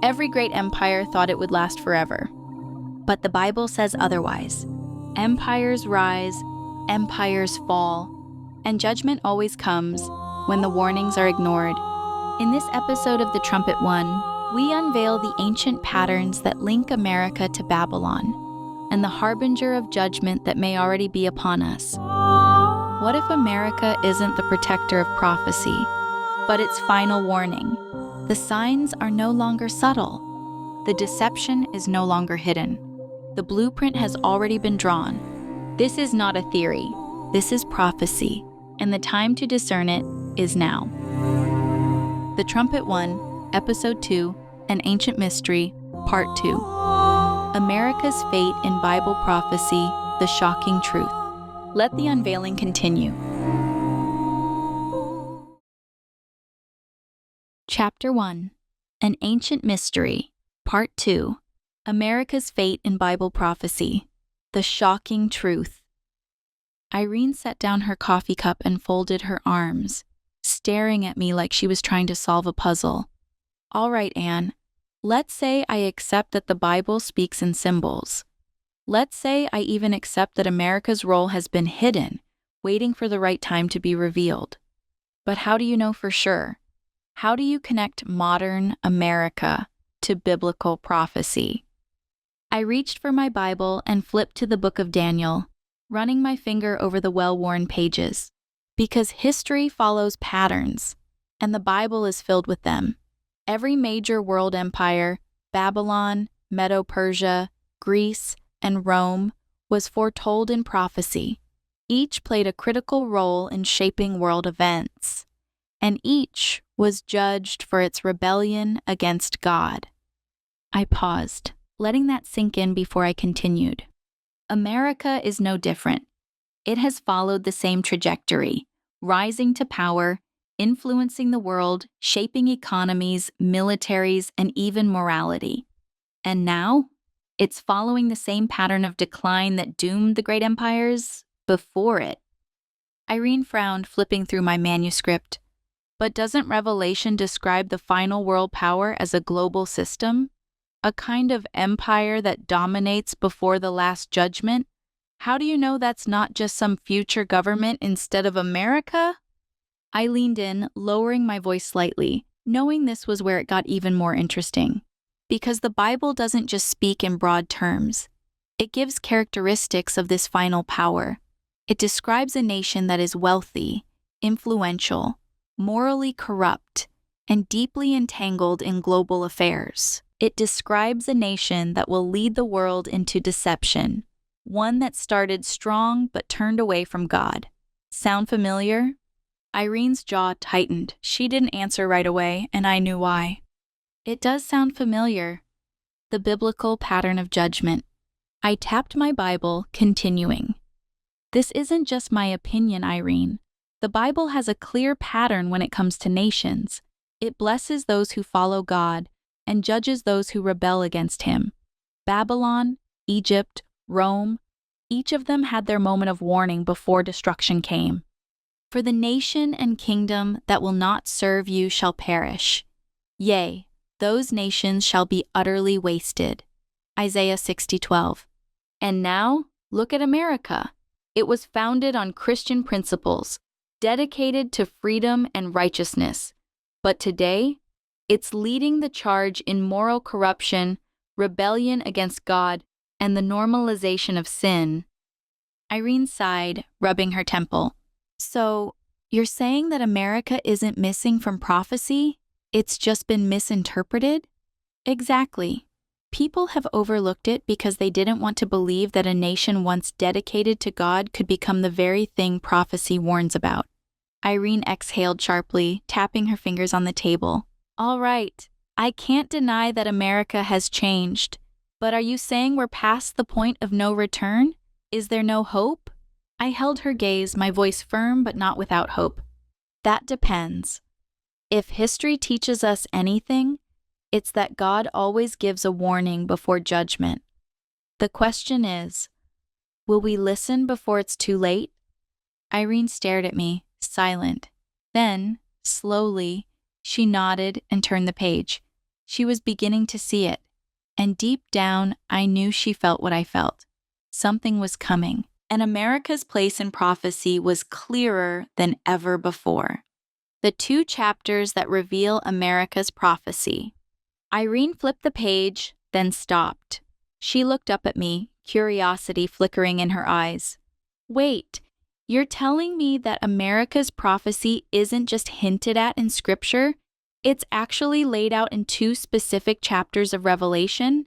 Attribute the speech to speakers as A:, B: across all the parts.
A: Every great empire thought it would last forever. But the Bible says otherwise. Empires rise, empires fall, and judgment always comes when the warnings are ignored. In this episode of the Trumpet I, we unveil the ancient patterns that link America to Babylon and the harbinger of judgment that may already be upon us. What if America isn't the protector of prophecy, but its final warning? The signs are no longer subtle. The deception is no longer hidden. The blueprint has already been drawn. This is not a theory. This is prophecy, and the time to discern it is now. The Trumpet I, Episode 2, An Ancient Mystery, Part 2. America's Fate in Bible Prophecy, The Shocking Truth. Let the unveiling continue. Chapter 1, An Ancient Mystery, Part 2. America's Fate in Bible Prophecy, The Shocking Truth. Irene set down her coffee cup and folded her arms, staring at me like she was trying to solve a puzzle. All right, Anne. Let's say I accept that the Bible speaks in symbols. Let's say I even accept that America's role has been hidden, waiting for the right time to be revealed. But how do you know for sure? How do you connect modern America to biblical prophecy? I reached for my Bible and flipped to the book of Daniel, running my finger over the well-worn pages. Because history follows patterns, and the Bible is filled with them. Every major world empire, Babylon, Medo-Persia, Greece, and Rome, was foretold in prophecy. Each played a critical role in shaping world events, and each was judged for its rebellion against God. I paused, letting that sink in before I continued. America is no different. It has followed the same trajectory, rising to power, influencing the world, shaping economies, militaries, and even morality. And now, it's following the same pattern of decline that doomed the great empires before it. Irene frowned, flipping through my manuscript. But doesn't Revelation describe the final world power as a global system? A kind of empire that dominates before the last judgment? How do you know that's not just some future government instead of America? I leaned in, lowering my voice slightly, knowing this was where it got even more interesting. Because the Bible doesn't just speak in broad terms. It gives characteristics of this final power. It describes a nation that is wealthy, influential, morally corrupt, and deeply entangled in global affairs. It describes a nation that will lead the world into deception, one that started strong but turned away from God. Sound familiar? Irene's jaw tightened. She didn't answer right away, and I knew why. It does sound familiar. The biblical pattern of judgment. I tapped my Bible, continuing. This isn't just my opinion, Irene. The Bible has a clear pattern when it comes to nations. It blesses those who follow God and judges those who rebel against him. Babylon, Egypt, Rome, each of them had their moment of warning before destruction came. For the nation and kingdom that will not serve you shall perish. Yea, those nations shall be utterly wasted. Isaiah 60:12. And now, look at America. It was founded on Christian principles, dedicated to freedom and righteousness. But today, it's leading the charge in moral corruption, rebellion against God, and the normalization of sin. Irene sighed, rubbing her temple. So, you're saying that America isn't missing from prophecy? It's just been misinterpreted? Exactly. People have overlooked it because they didn't want to believe that a nation once dedicated to God could become the very thing prophecy warns about. Irene exhaled sharply, tapping her fingers on the table. All right, I can't deny that America has changed. But are you saying we're past the point of no return? Is there no hope? I held her gaze, my voice firm but not without hope. That depends. If history teaches us anything, it's that God always gives a warning before judgment. The question is, will we listen before it's too late? Irene stared at me, silent. Then, slowly, she nodded and turned the page. She was beginning to see it, and deep down, I knew she felt what I felt. Something was coming, and America's place in prophecy was clearer than ever before. The 2 chapters that reveal America's prophecy. Irene flipped the page, then stopped. She looked up at me, curiosity flickering in her eyes. Wait, you're telling me that America's prophecy isn't just hinted at in Scripture? It's actually laid out in 2 specific chapters of Revelation?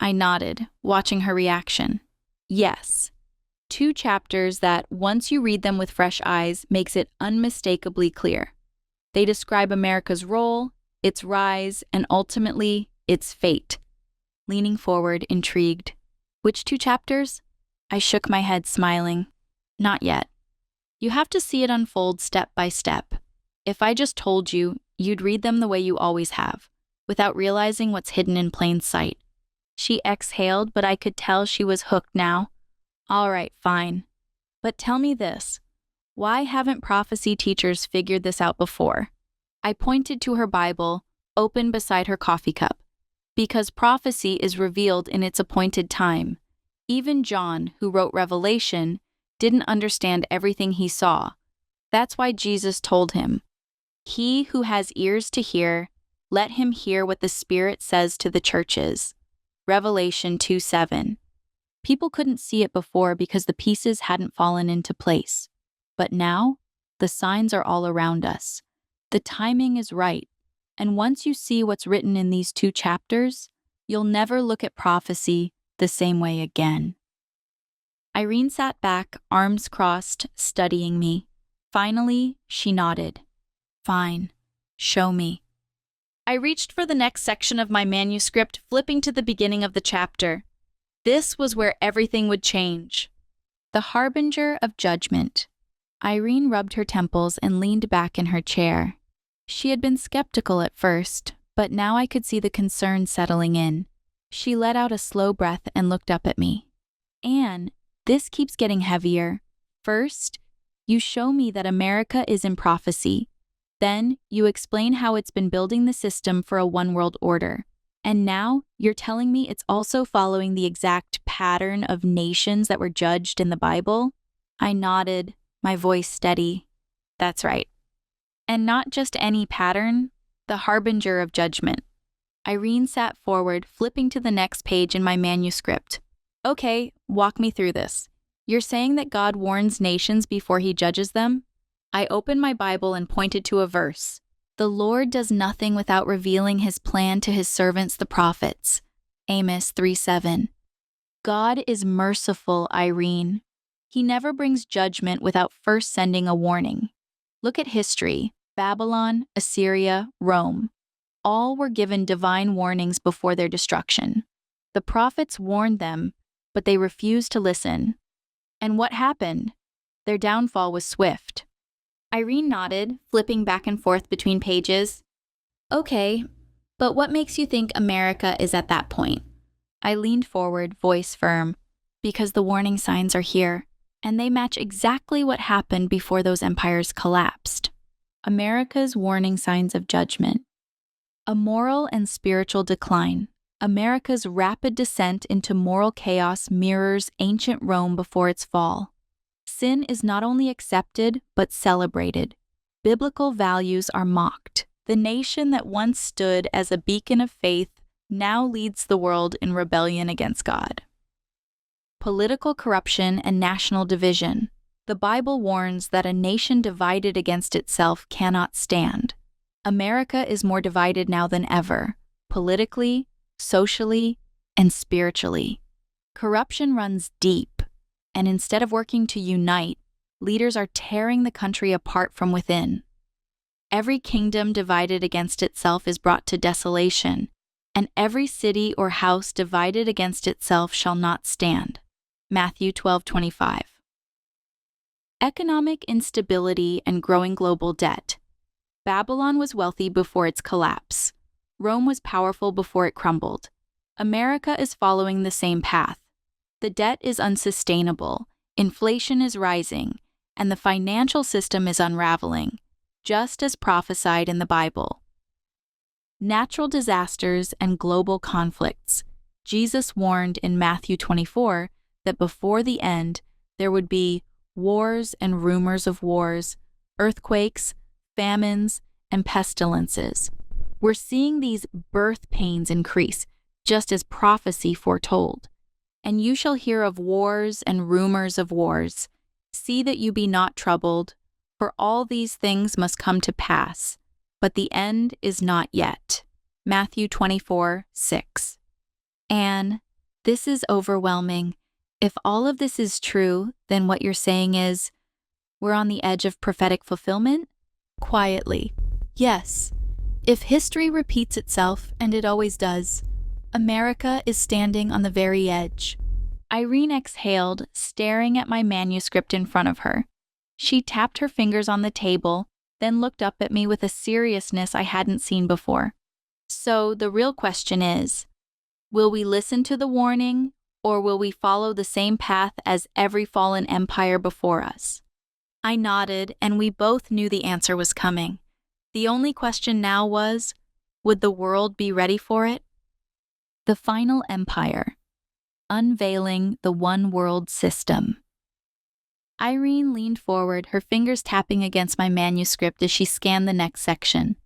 A: I nodded, watching her reaction. Yes. 2 chapters that, once you read them with fresh eyes, makes it unmistakably clear. They describe America's role, its rise, and ultimately, its fate. Leaning forward, intrigued. Which 2 chapters? I shook my head, smiling. Not yet. You have to see it unfold step by step. If I just told you, you'd read them the way you always have, without realizing what's hidden in plain sight. She exhaled, but I could tell she was hooked now. All right, fine. But tell me this. Why haven't prophecy teachers figured this out before? I pointed to her Bible, open beside her coffee cup. Because prophecy is revealed in its appointed time. Even John, who wrote Revelation, didn't understand everything he saw. That's why Jesus told him, "He who has ears to hear, let him hear what the Spirit says to the churches." Revelation 2:7. People couldn't see it before because the pieces hadn't fallen into place. But now, the signs are all around us. The timing is right, and once you see what's written in these 2 chapters, you'll never look at prophecy the same way again. Irene sat back, arms crossed, studying me. Finally, she nodded. Fine. Show me. I reached for the next section of my manuscript, flipping to the beginning of the chapter. This was where everything would change. The Harbinger of Judgment. Irene rubbed her temples and leaned back in her chair. She had been skeptical at first, but now I could see the concern settling in. She let out a slow breath and looked up at me. Anne, this keeps getting heavier. First, you show me that America is in prophecy. Then, you explain how it's been building the system for a one-world order. And now, you're telling me it's also following the exact pattern of nations that were judged in the Bible? I nodded, my voice steady. That's right. And not just any pattern, the Harbinger of Judgment. Irene sat forward, flipping to the next page in my manuscript. Okay, walk me through this. You're saying that God warns nations before he judges them? I opened my Bible and pointed to a verse. The Lord does nothing without revealing his plan to his servants, the prophets. Amos 3:7. God is merciful, Irene. He never brings judgment without first sending a warning. Look at history. Babylon, Assyria, Rome. All were given divine warnings before their destruction. The prophets warned them, but they refused to listen. And what happened? Their downfall was swift. Irene nodded, flipping back and forth between pages. Okay, but what makes you think America is at that point? I leaned forward, voice firm, because the warning signs are here, and they match exactly what happened before those empires collapsed. America's warning signs of judgment. A moral and spiritual decline. America's rapid descent into moral chaos mirrors ancient Rome before its fall. Sin is not only accepted, but celebrated. Biblical values are mocked. The nation that once stood as a beacon of faith now leads the world in rebellion against God. Political corruption and national division. The Bible warns that a nation divided against itself cannot stand. America is more divided now than ever, politically, socially, and spiritually. Corruption runs deep, and instead of working to unite, leaders are tearing the country apart from within. Every kingdom divided against itself is brought to desolation, and every city or house divided against itself shall not stand. Matthew 12:25. Economic instability and growing global debt. Babylon was wealthy before its collapse. Rome was powerful before it crumbled. America is following the same path. The debt is unsustainable, inflation is rising, and the financial system is unraveling, just as prophesied in the Bible. natural disasters and global conflicts. Jesus warned in Matthew 24 that before the end, there would be wars and rumors of wars, earthquakes, famines, and pestilences. We're seeing these birth pains increase, just as prophecy foretold. And you shall hear of wars and rumors of wars. See that you be not troubled, for all these things must come to pass, but the end is not yet. Matthew 24:6. Anne, this is overwhelming. If all of this is true, then what you're saying is, we're on the edge of prophetic fulfillment? Quietly. Yes. If history repeats itself, and it always does, America is standing on the very edge. Irene exhaled, staring at my manuscript in front of her. She tapped her fingers on the table, then looked up at me with a seriousness I hadn't seen before. So the real question is, will we listen to the warning, or will we follow the same path as every fallen empire before us? I nodded, and we both knew the answer was coming. The only question now was, would the world be ready for it? The Final Empire. Unveiling the One World System. Irene leaned forward, her fingers tapping against my manuscript as she scanned the next section.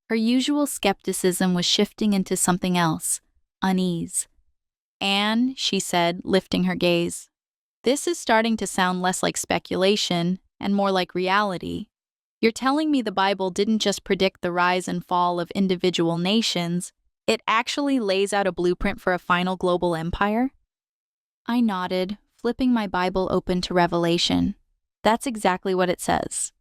A: Her usual skepticism was shifting into something else, unease. Anne, she said, lifting her gaze, this is starting to sound less like speculation and more like reality. You're telling me the Bible didn't just predict the rise and fall of individual nations, it actually lays out a blueprint for a final global empire? I nodded, flipping my Bible open to Revelation. That's exactly what it says.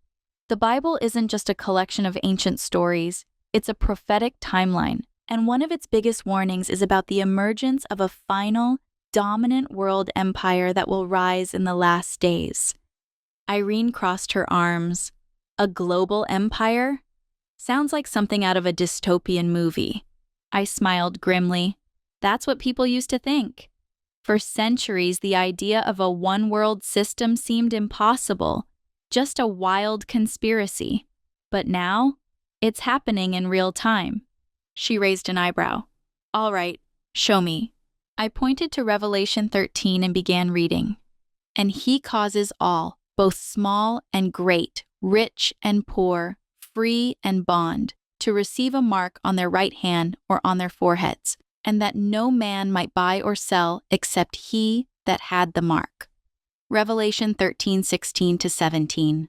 A: The Bible isn't just a collection of ancient stories, it's a prophetic timeline, and one of its biggest warnings is about the emergence of a final, dominant world empire that will rise in the last days. Irene crossed her arms. A global empire? Sounds like something out of a dystopian movie. I smiled grimly. That's what people used to think. For centuries, the idea of a one-world system seemed impossible, just a wild conspiracy. But now, it's happening in real time. She raised an eyebrow. All right, show me. I pointed to Revelation 13 and began reading. And he causes all, both small and great, rich and poor, free and bond, to receive a mark on their right hand or on their foreheads, and that no man might buy or sell except he that had the mark. Revelation 13:16-17.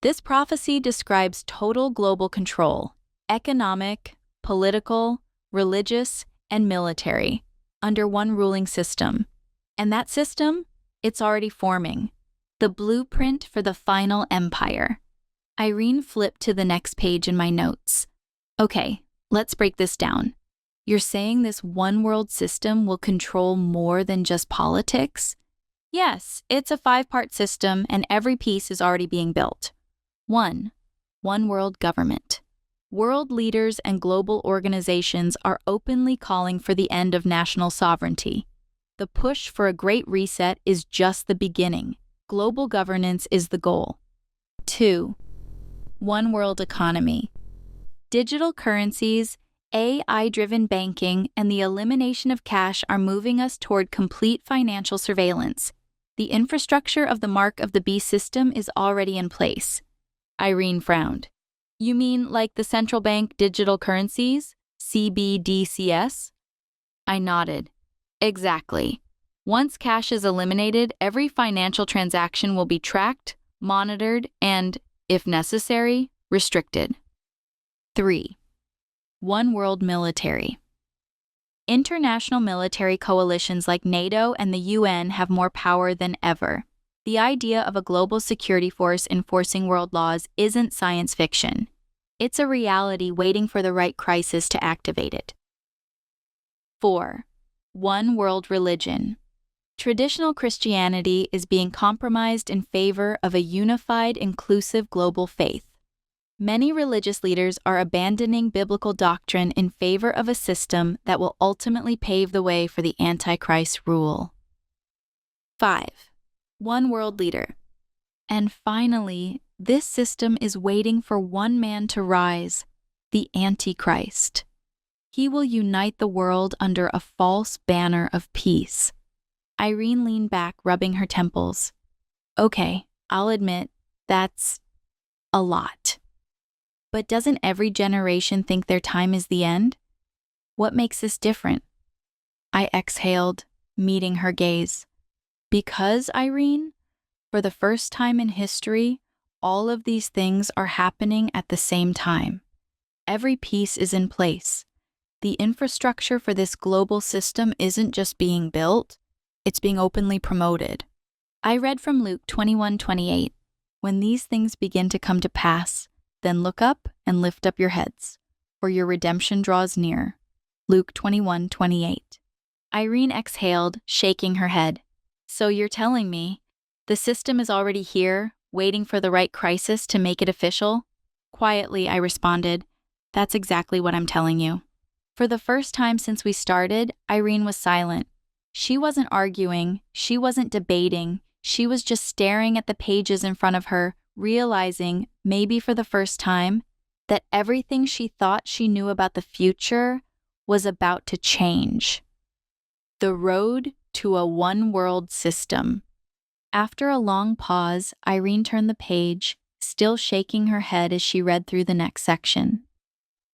A: This prophecy describes total global control, economic, political, religious, and military, under one ruling system. And that system, it's already forming. The blueprint for the final empire. Irene flipped to the next page in my notes. Okay, let's break this down. You're saying this one-world system will control more than just politics? Yes, it's a 5-part system and every piece is already being built. 1. One world government. World leaders and global organizations are openly calling for the end of national sovereignty. The push for a great reset is just the beginning. Global governance is the goal. 2. One world economy. Digital currencies, AI-driven banking, and the elimination of cash are moving us toward complete financial surveillance. The infrastructure of the Mark of the Beast system is already in place. Irene frowned. You mean like the central bank digital currencies, CBDCs? I nodded. Exactly. Once cash is eliminated, every financial transaction will be tracked, monitored, and, if necessary, restricted. 3. One world military. International military coalitions like NATO and the UN have more power than ever. The idea of a global security force enforcing world laws isn't science fiction. It's a reality waiting for the right crisis to activate it. 4. One world religion. Traditional Christianity is being compromised in favor of a unified, inclusive global faith. Many religious leaders are abandoning biblical doctrine in favor of a system that will ultimately pave the way for the Antichrist rule. 5. One world leader. And finally, this system is waiting for one man to rise, the Antichrist. He will unite the world under a false banner of peace. Irene leaned back, rubbing her temples. Okay, I'll admit, that's a lot. But doesn't every generation think their time is the end? What makes this different? I exhaled, meeting her gaze. Because, Irene, for the first time in history, all of these things are happening at the same time. Every piece is in place. The infrastructure for this global system isn't just being built, it's being openly promoted. I read from Luke 21:28. When these things begin to come to pass, then look up and lift up your heads, for your redemption draws near. Luke 21:28. Irene exhaled, shaking her head. So you're telling me the system is already here, waiting for the right crisis to make it official? Quietly, I responded, that's exactly what I'm telling you. For the first time since we started, Irene was silent. She wasn't arguing, she wasn't debating, she was just staring at the pages in front of her, realizing, maybe for the first time, that everything she thought she knew about the future was about to change. The road to a one-world system. After a long pause, Irene turned the page, still shaking her head as she read through the next section.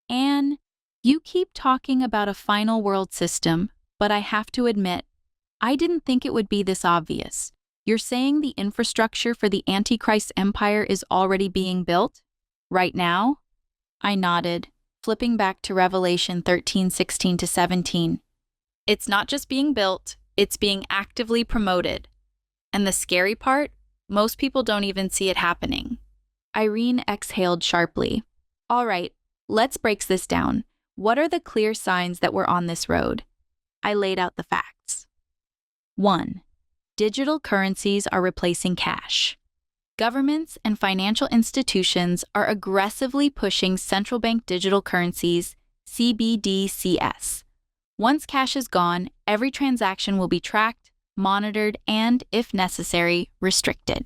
A: Anne, you keep talking about a final world system, but I have to admit, I didn't think it would be this obvious. You're saying the infrastructure for the Antichrist empire is already being built? Right now? I nodded, flipping back to Revelation 13:16-17. It's not just being built, it's being actively promoted. And the scary part? Most people don't even see it happening. Irene exhaled sharply. All right, let's break this down. What are the clear signs that we're on this road? I laid out the facts. 1. Digital currencies are replacing cash. Governments and financial institutions are aggressively pushing central bank digital currencies, CBDCs. Once cash is gone, every transaction will be tracked, monitored, and, if necessary, restricted.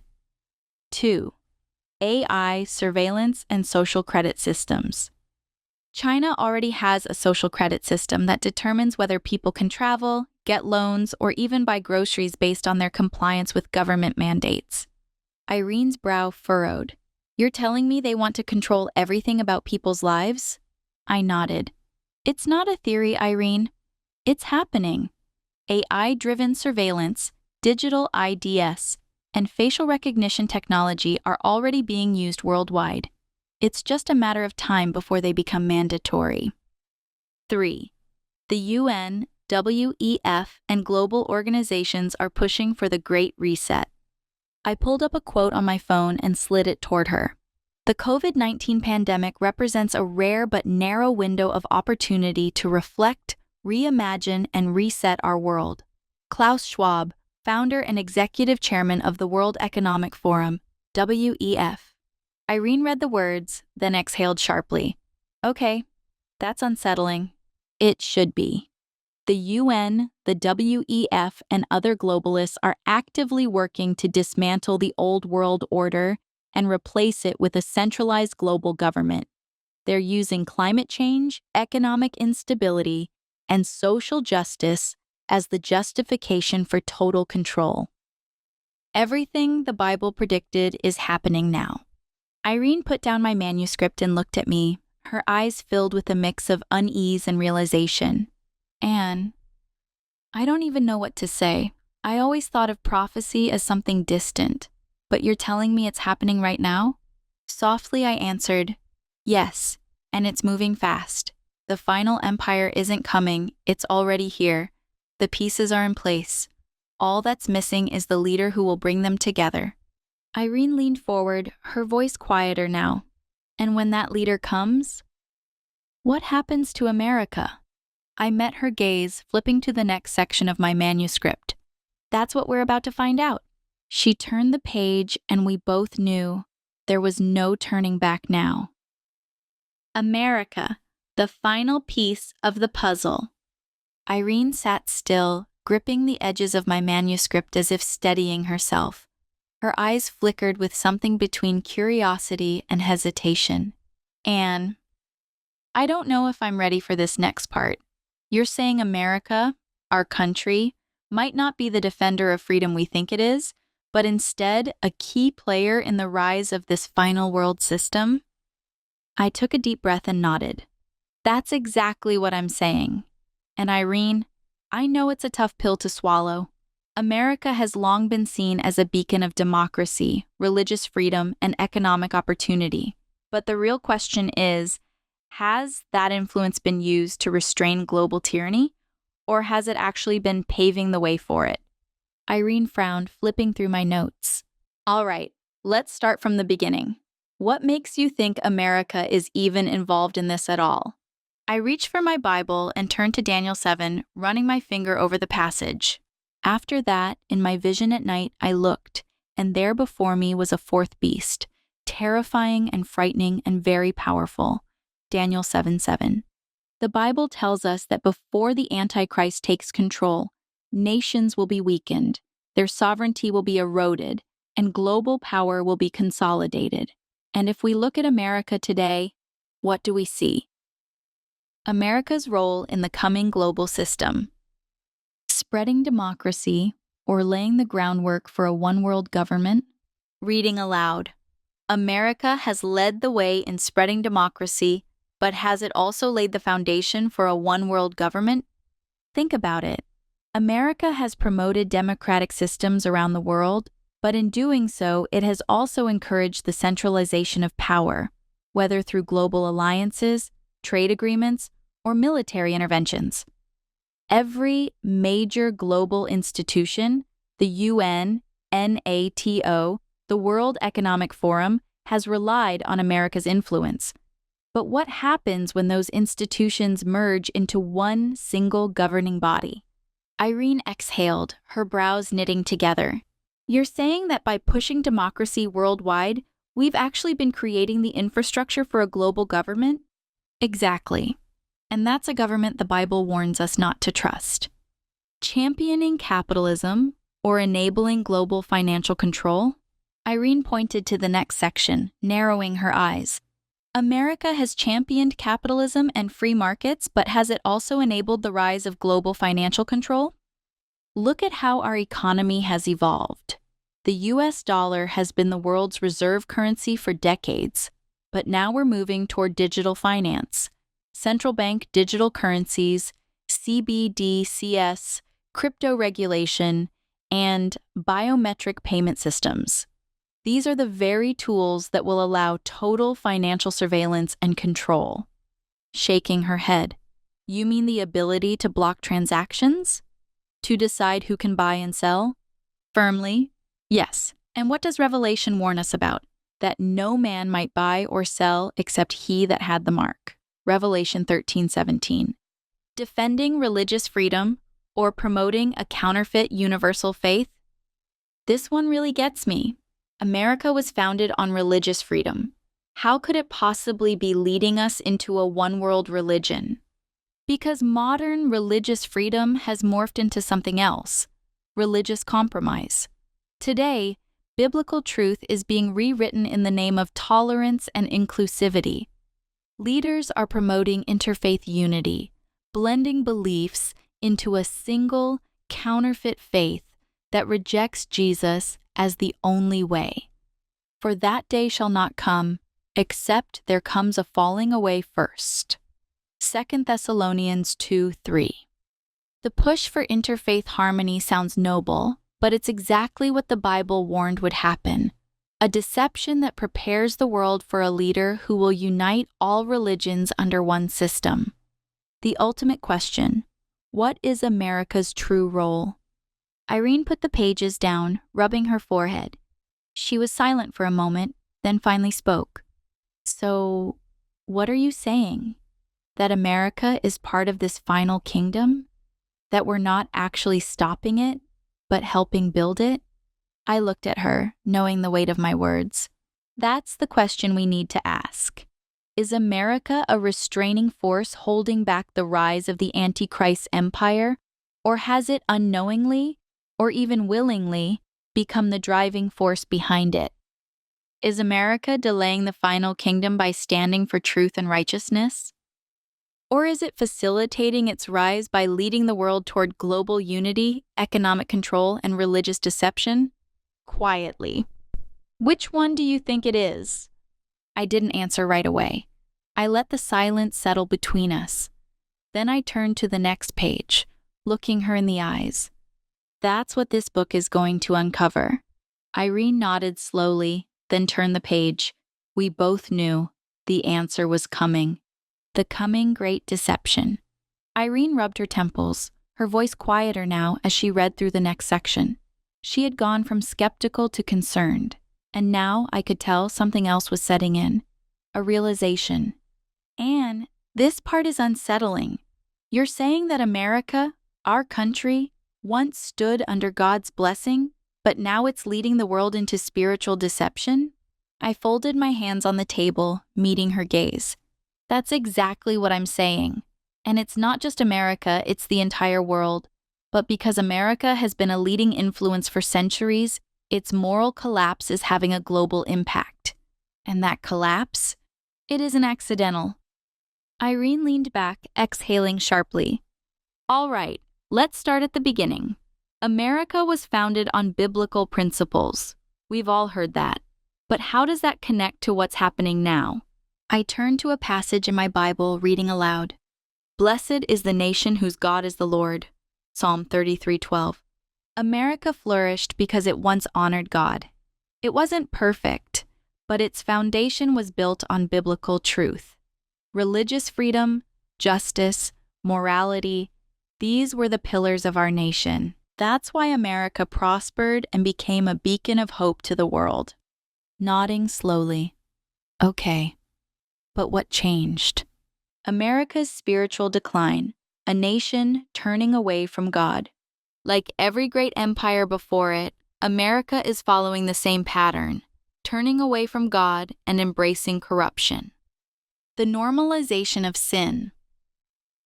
A: 2. AI surveillance and social credit systems. China already has a social credit system that determines whether people can travel, get loans, or even buy groceries based on their compliance with government mandates. Irene's brow furrowed. You're telling me they want to control everything about people's lives? I nodded. It's not a theory, Irene. It's happening. AI-driven surveillance, digital IDs, and facial recognition technology are already being used worldwide. It's just a matter of time before they become mandatory. 3. The UN, WEF, and global organizations are pushing for the Great Reset. I pulled up a quote on my phone and slid it toward her. The COVID-19 pandemic represents a rare but narrow window of opportunity to reflect, reimagine, and reset our world. Klaus Schwab, founder and executive chairman of the World Economic Forum, WEF. Irene read the words, then exhaled sharply. Okay, that's unsettling. It should be. The UN, the WEF, and other globalists are actively working to dismantle the old world order and replace it with a centralized global government. They're using climate change, economic instability, and social justice as the justification for total control. Everything the Bible predicted is happening now. Irene put down my manuscript and looked at me, her eyes filled with a mix of unease and realization. Anne, I don't even know what to say. I always thought of prophecy as something distant, but you're telling me it's happening right now? Softly I answered, yes, and it's moving fast. The final empire isn't coming, it's already here. The pieces are in place. All that's missing is the leader who will bring them together. Irene leaned forward, her voice quieter now. And when that leader comes, what happens to America? I met her gaze, flipping to the next section of my manuscript. That's what we're about to find out. She turned the page, and we both knew there was no turning back now. America, the final piece of the puzzle. Irene sat still, gripping the edges of my manuscript as if steadying herself. Her eyes flickered with something between curiosity and hesitation. Anne, I don't know if I'm ready for this next part. You're saying America, our country, might not be the defender of freedom we think it is, but instead a key player in the rise of this final world system? I took a deep breath and nodded. That's exactly what I'm saying. And Irene, I know it's a tough pill to swallow. America has long been seen as a beacon of democracy, religious freedom, and economic opportunity. But the real question is, has that influence been used to restrain global tyranny, or has it actually been paving the way for it? Irene frowned, flipping through my notes. All right, let's start from the beginning. What makes you think America is even involved in this at all? I reached for my Bible and turned to Daniel 7, running my finger over the passage. After that, in my vision at night, I looked, and there before me was a fourth beast, terrifying and frightening and very powerful. Daniel 7:7. The Bible tells us that before the Antichrist takes control, nations will be weakened, their sovereignty will be eroded, and global power will be consolidated. And if we look at America today, what do we see? America's role in the coming global system. Spreading democracy, or laying the groundwork for a one-world government. Reading aloud. America has led the way in spreading democracy, but has it also laid the foundation for a one-world government? Think about it. America has promoted democratic systems around the world, but in doing so, it has also encouraged the centralization of power, whether through global alliances, trade agreements, or military interventions. Every major global institution, the UN, NATO, the World Economic Forum, has relied on America's influence. But what happens when those institutions merge into one single governing body? Irene exhaled, her brows knitting together. You're saying that by pushing democracy worldwide, we've actually been creating the infrastructure for a global government? Exactly. And that's a government the Bible warns us not to trust. Championing capitalism or enabling global financial control? Irene pointed to the next section, narrowing her eyes. America has championed capitalism and free markets, but has it also enabled the rise of global financial control? Look at how our economy has evolved. The US dollar has been the world's reserve currency for decades, but now we're moving toward digital finance. Central bank digital currencies, CBDCs, crypto regulation, and biometric payment systems. These are the very tools that will allow total financial surveillance and control. Shaking her head. You mean the ability to block transactions? To decide who can buy and sell? Firmly, yes. And what does Revelation warn us about? That no man might buy or sell except he that had the mark. Revelation 13:17. Defending religious freedom or promoting a counterfeit universal faith? This one really gets me. America was founded on religious freedom. How could it possibly be leading us into a one-world religion? Because modern religious freedom has morphed into something else, religious compromise. Today, biblical truth is being rewritten in the name of tolerance and inclusivity. Leaders are promoting interfaith unity, blending beliefs into a single, counterfeit faith that rejects Jesus as the only way. For that day shall not come, except there comes a falling away first. 2 Thessalonians 2:3. The push for interfaith harmony sounds noble, but it's exactly what the Bible warned would happen. A deception that prepares the world for a leader who will unite all religions under one system. The ultimate question: what is America's true role? Irene put the pages down, rubbing her forehead. She was silent for a moment, then finally spoke. So, what are you saying? That America is part of this final kingdom? That we're not actually stopping it, but helping build it? I looked at her, knowing the weight of my words. That's the question we need to ask. Is America a restraining force holding back the rise of the Antichrist empire, or has it unknowingly, or even willingly, become the driving force behind it? Is America delaying the final kingdom by standing for truth and righteousness? Or is it facilitating its rise by leading the world toward global unity, economic control, and religious deception? Quietly. Which one do you think it is? I didn't answer right away. I let the silence settle between us. Then I turned to the next page, looking her in the eyes. That's what this book is going to uncover. Irene nodded slowly, then turned the page. We both knew the answer was coming. The coming great deception. Irene rubbed her temples, her voice quieter now as she read through the next section. She had gone from skeptical to concerned, and now I could tell something else was setting in. A realization. Anne, this part is unsettling. You're saying that America, our country, once stood under God's blessing, but now it's leading the world into spiritual deception? I folded my hands on the table, meeting her gaze. That's exactly what I'm saying. And it's not just America, it's the entire world. But because America has been a leading influence for centuries, its moral collapse is having a global impact. And that collapse? It isn't accidental. Irene leaned back, exhaling sharply. All right, let's start at the beginning. America was founded on biblical principles. We've all heard that. But how does that connect to what's happening now? I turned to a passage in my Bible, reading aloud. Blessed is the nation whose God is the Lord. Psalm 33:12. America flourished because it once honored God. It wasn't perfect, but its foundation was built on biblical truth. Religious freedom, justice, morality, these were the pillars of our nation. That's why America prospered and became a beacon of hope to the world. Nodding slowly. Okay. But what changed? America's spiritual decline, a nation turning away from God. Like every great empire before it, America is following the same pattern, turning away from God and embracing corruption. The normalization of sin.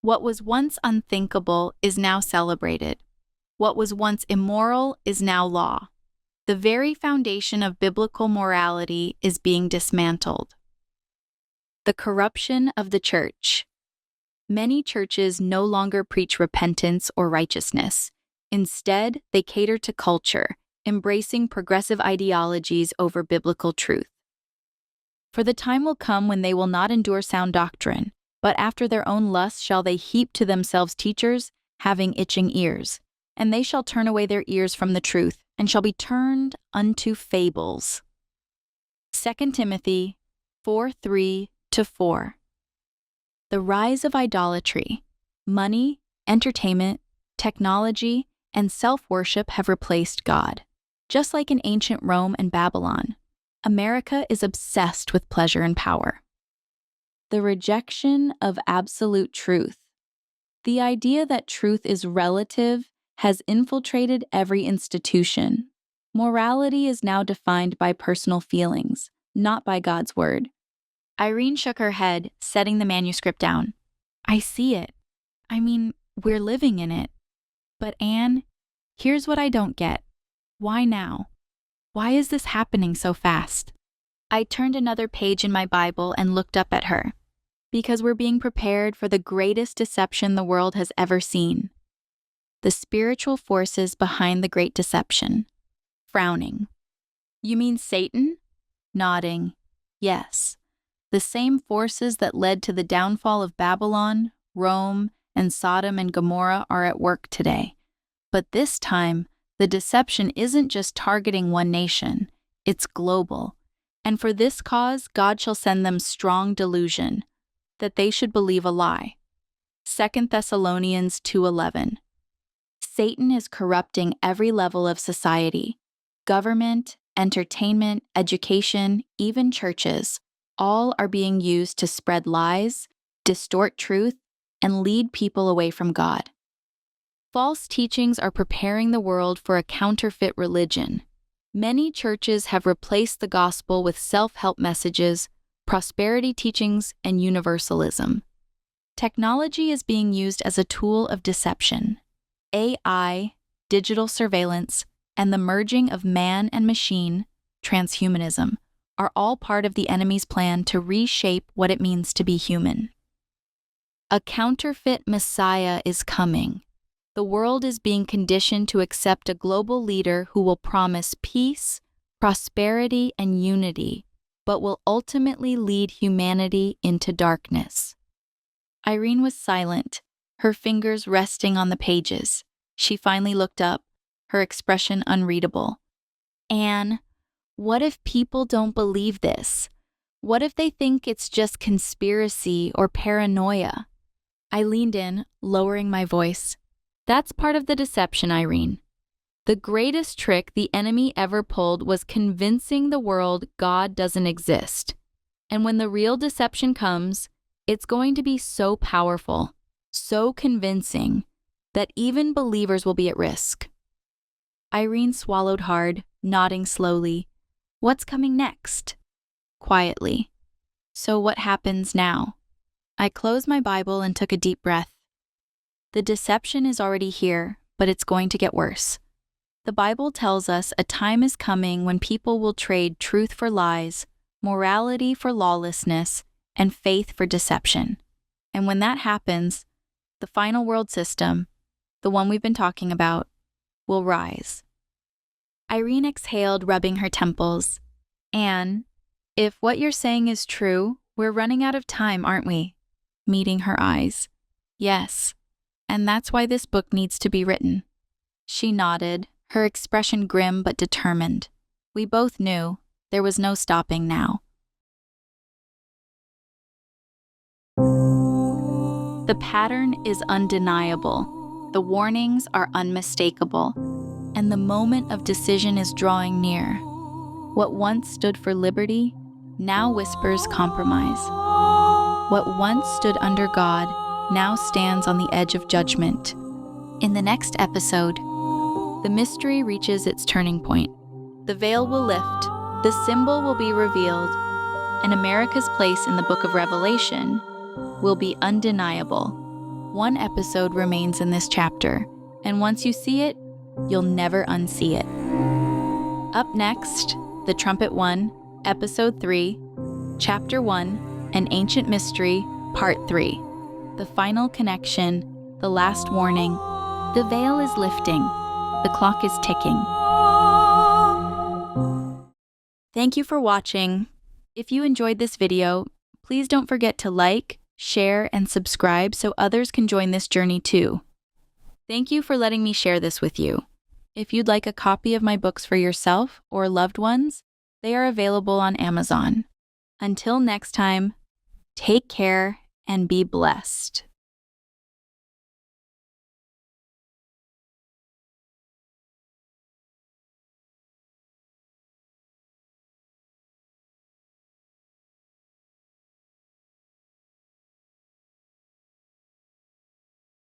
A: What was once unthinkable is now celebrated. What was once immoral is now law. The very foundation of biblical morality is being dismantled. The corruption of the church. Many churches no longer preach repentance or righteousness. Instead, they cater to culture, embracing progressive ideologies over biblical truth. For the time will come when they will not endure sound doctrine, but after their own lusts shall they heap to themselves teachers, having itching ears. And they shall turn away their ears from the truth, and shall be turned unto fables. 2 Timothy 4:3-4. The rise of idolatry. Money, entertainment, technology, and self-worship have replaced God. Just like in ancient Rome and Babylon, America is obsessed with pleasure and power. The rejection of absolute truth. The idea that truth is relative has infiltrated every institution. Morality is now defined by personal feelings, not by God's word. Irene shook her head, setting the manuscript down. I see it. I mean, we're living in it. But Anne, here's what I don't get. Why now? Why is this happening so fast? I turned another page in my Bible and looked up at her. Because we're being prepared for the greatest deception the world has ever seen. The spiritual forces behind the great deception. Frowning. You mean Satan? Nodding. Yes. The same forces that led to the downfall of Babylon, Rome, and Sodom and Gomorrah are at work today. But this time, the deception isn't just targeting one nation, it's global. And for this cause, God shall send them strong delusion, that they should believe a lie. 2 Thessalonians 2:11. Satan is corrupting every level of society. Government, entertainment, education, even churches, all are being used to spread lies, distort truth, and lead people away from God. False teachings are preparing the world for a counterfeit religion. Many churches have replaced the gospel with self-help messages, prosperity teachings, and universalism. Technology is being used as a tool of deception. AI, digital surveillance, and the merging of man and machine, transhumanism, are all part of the enemy's plan to reshape what it means to be human. A counterfeit Messiah is coming. The world is being conditioned to accept a global leader who will promise peace, prosperity, and unity, but will ultimately lead humanity into darkness. Irene was silent, her fingers resting on the pages. She finally looked up, her expression unreadable. Anne, what if people don't believe this? What if they think it's just conspiracy or paranoia? I leaned in, lowering my voice. That's part of the deception, Irene. The greatest trick the enemy ever pulled was convincing the world God doesn't exist. And when the real deception comes, it's going to be so powerful, so convincing, that even believers will be at risk. Irene swallowed hard, nodding slowly. What's coming next? Quietly. So what happens now? I closed my Bible and took a deep breath. The deception is already here, but it's going to get worse. The Bible tells us a time is coming when people will trade truth for lies, morality for lawlessness, and faith for deception. And when that happens, the final world system, the one we've been talking about, will rise. Irene exhaled, rubbing her temples. Anne, if what you're saying is true, we're running out of time, aren't we? Meeting her eyes. Yes, and that's why this book needs to be written. She nodded, her expression grim but determined. We both knew there was no stopping now. The pattern is undeniable. The warnings are unmistakable. And the moment of decision is drawing near. What once stood for liberty now whispers compromise. What once stood under God now stands on the edge of judgment. In the next episode, the mystery reaches its turning point. The veil will lift, the symbol will be revealed, and America's place in the book of Revelation will be undeniable. One episode remains in this chapter, and once you see it, you'll never unsee it. Up next, the Trumpet I, Episode 3, Chapter 1, An Ancient Mystery, Part 3. The final connection, the last warning. The veil is lifting. The clock is ticking. Thank you for watching. If you enjoyed this video, please don't forget to like, share, and subscribe so others can join this journey too. Thank you for letting me share this with you. If you'd like a copy of my books for yourself or loved ones, they are available on Amazon. Until next time, take care and be blessed.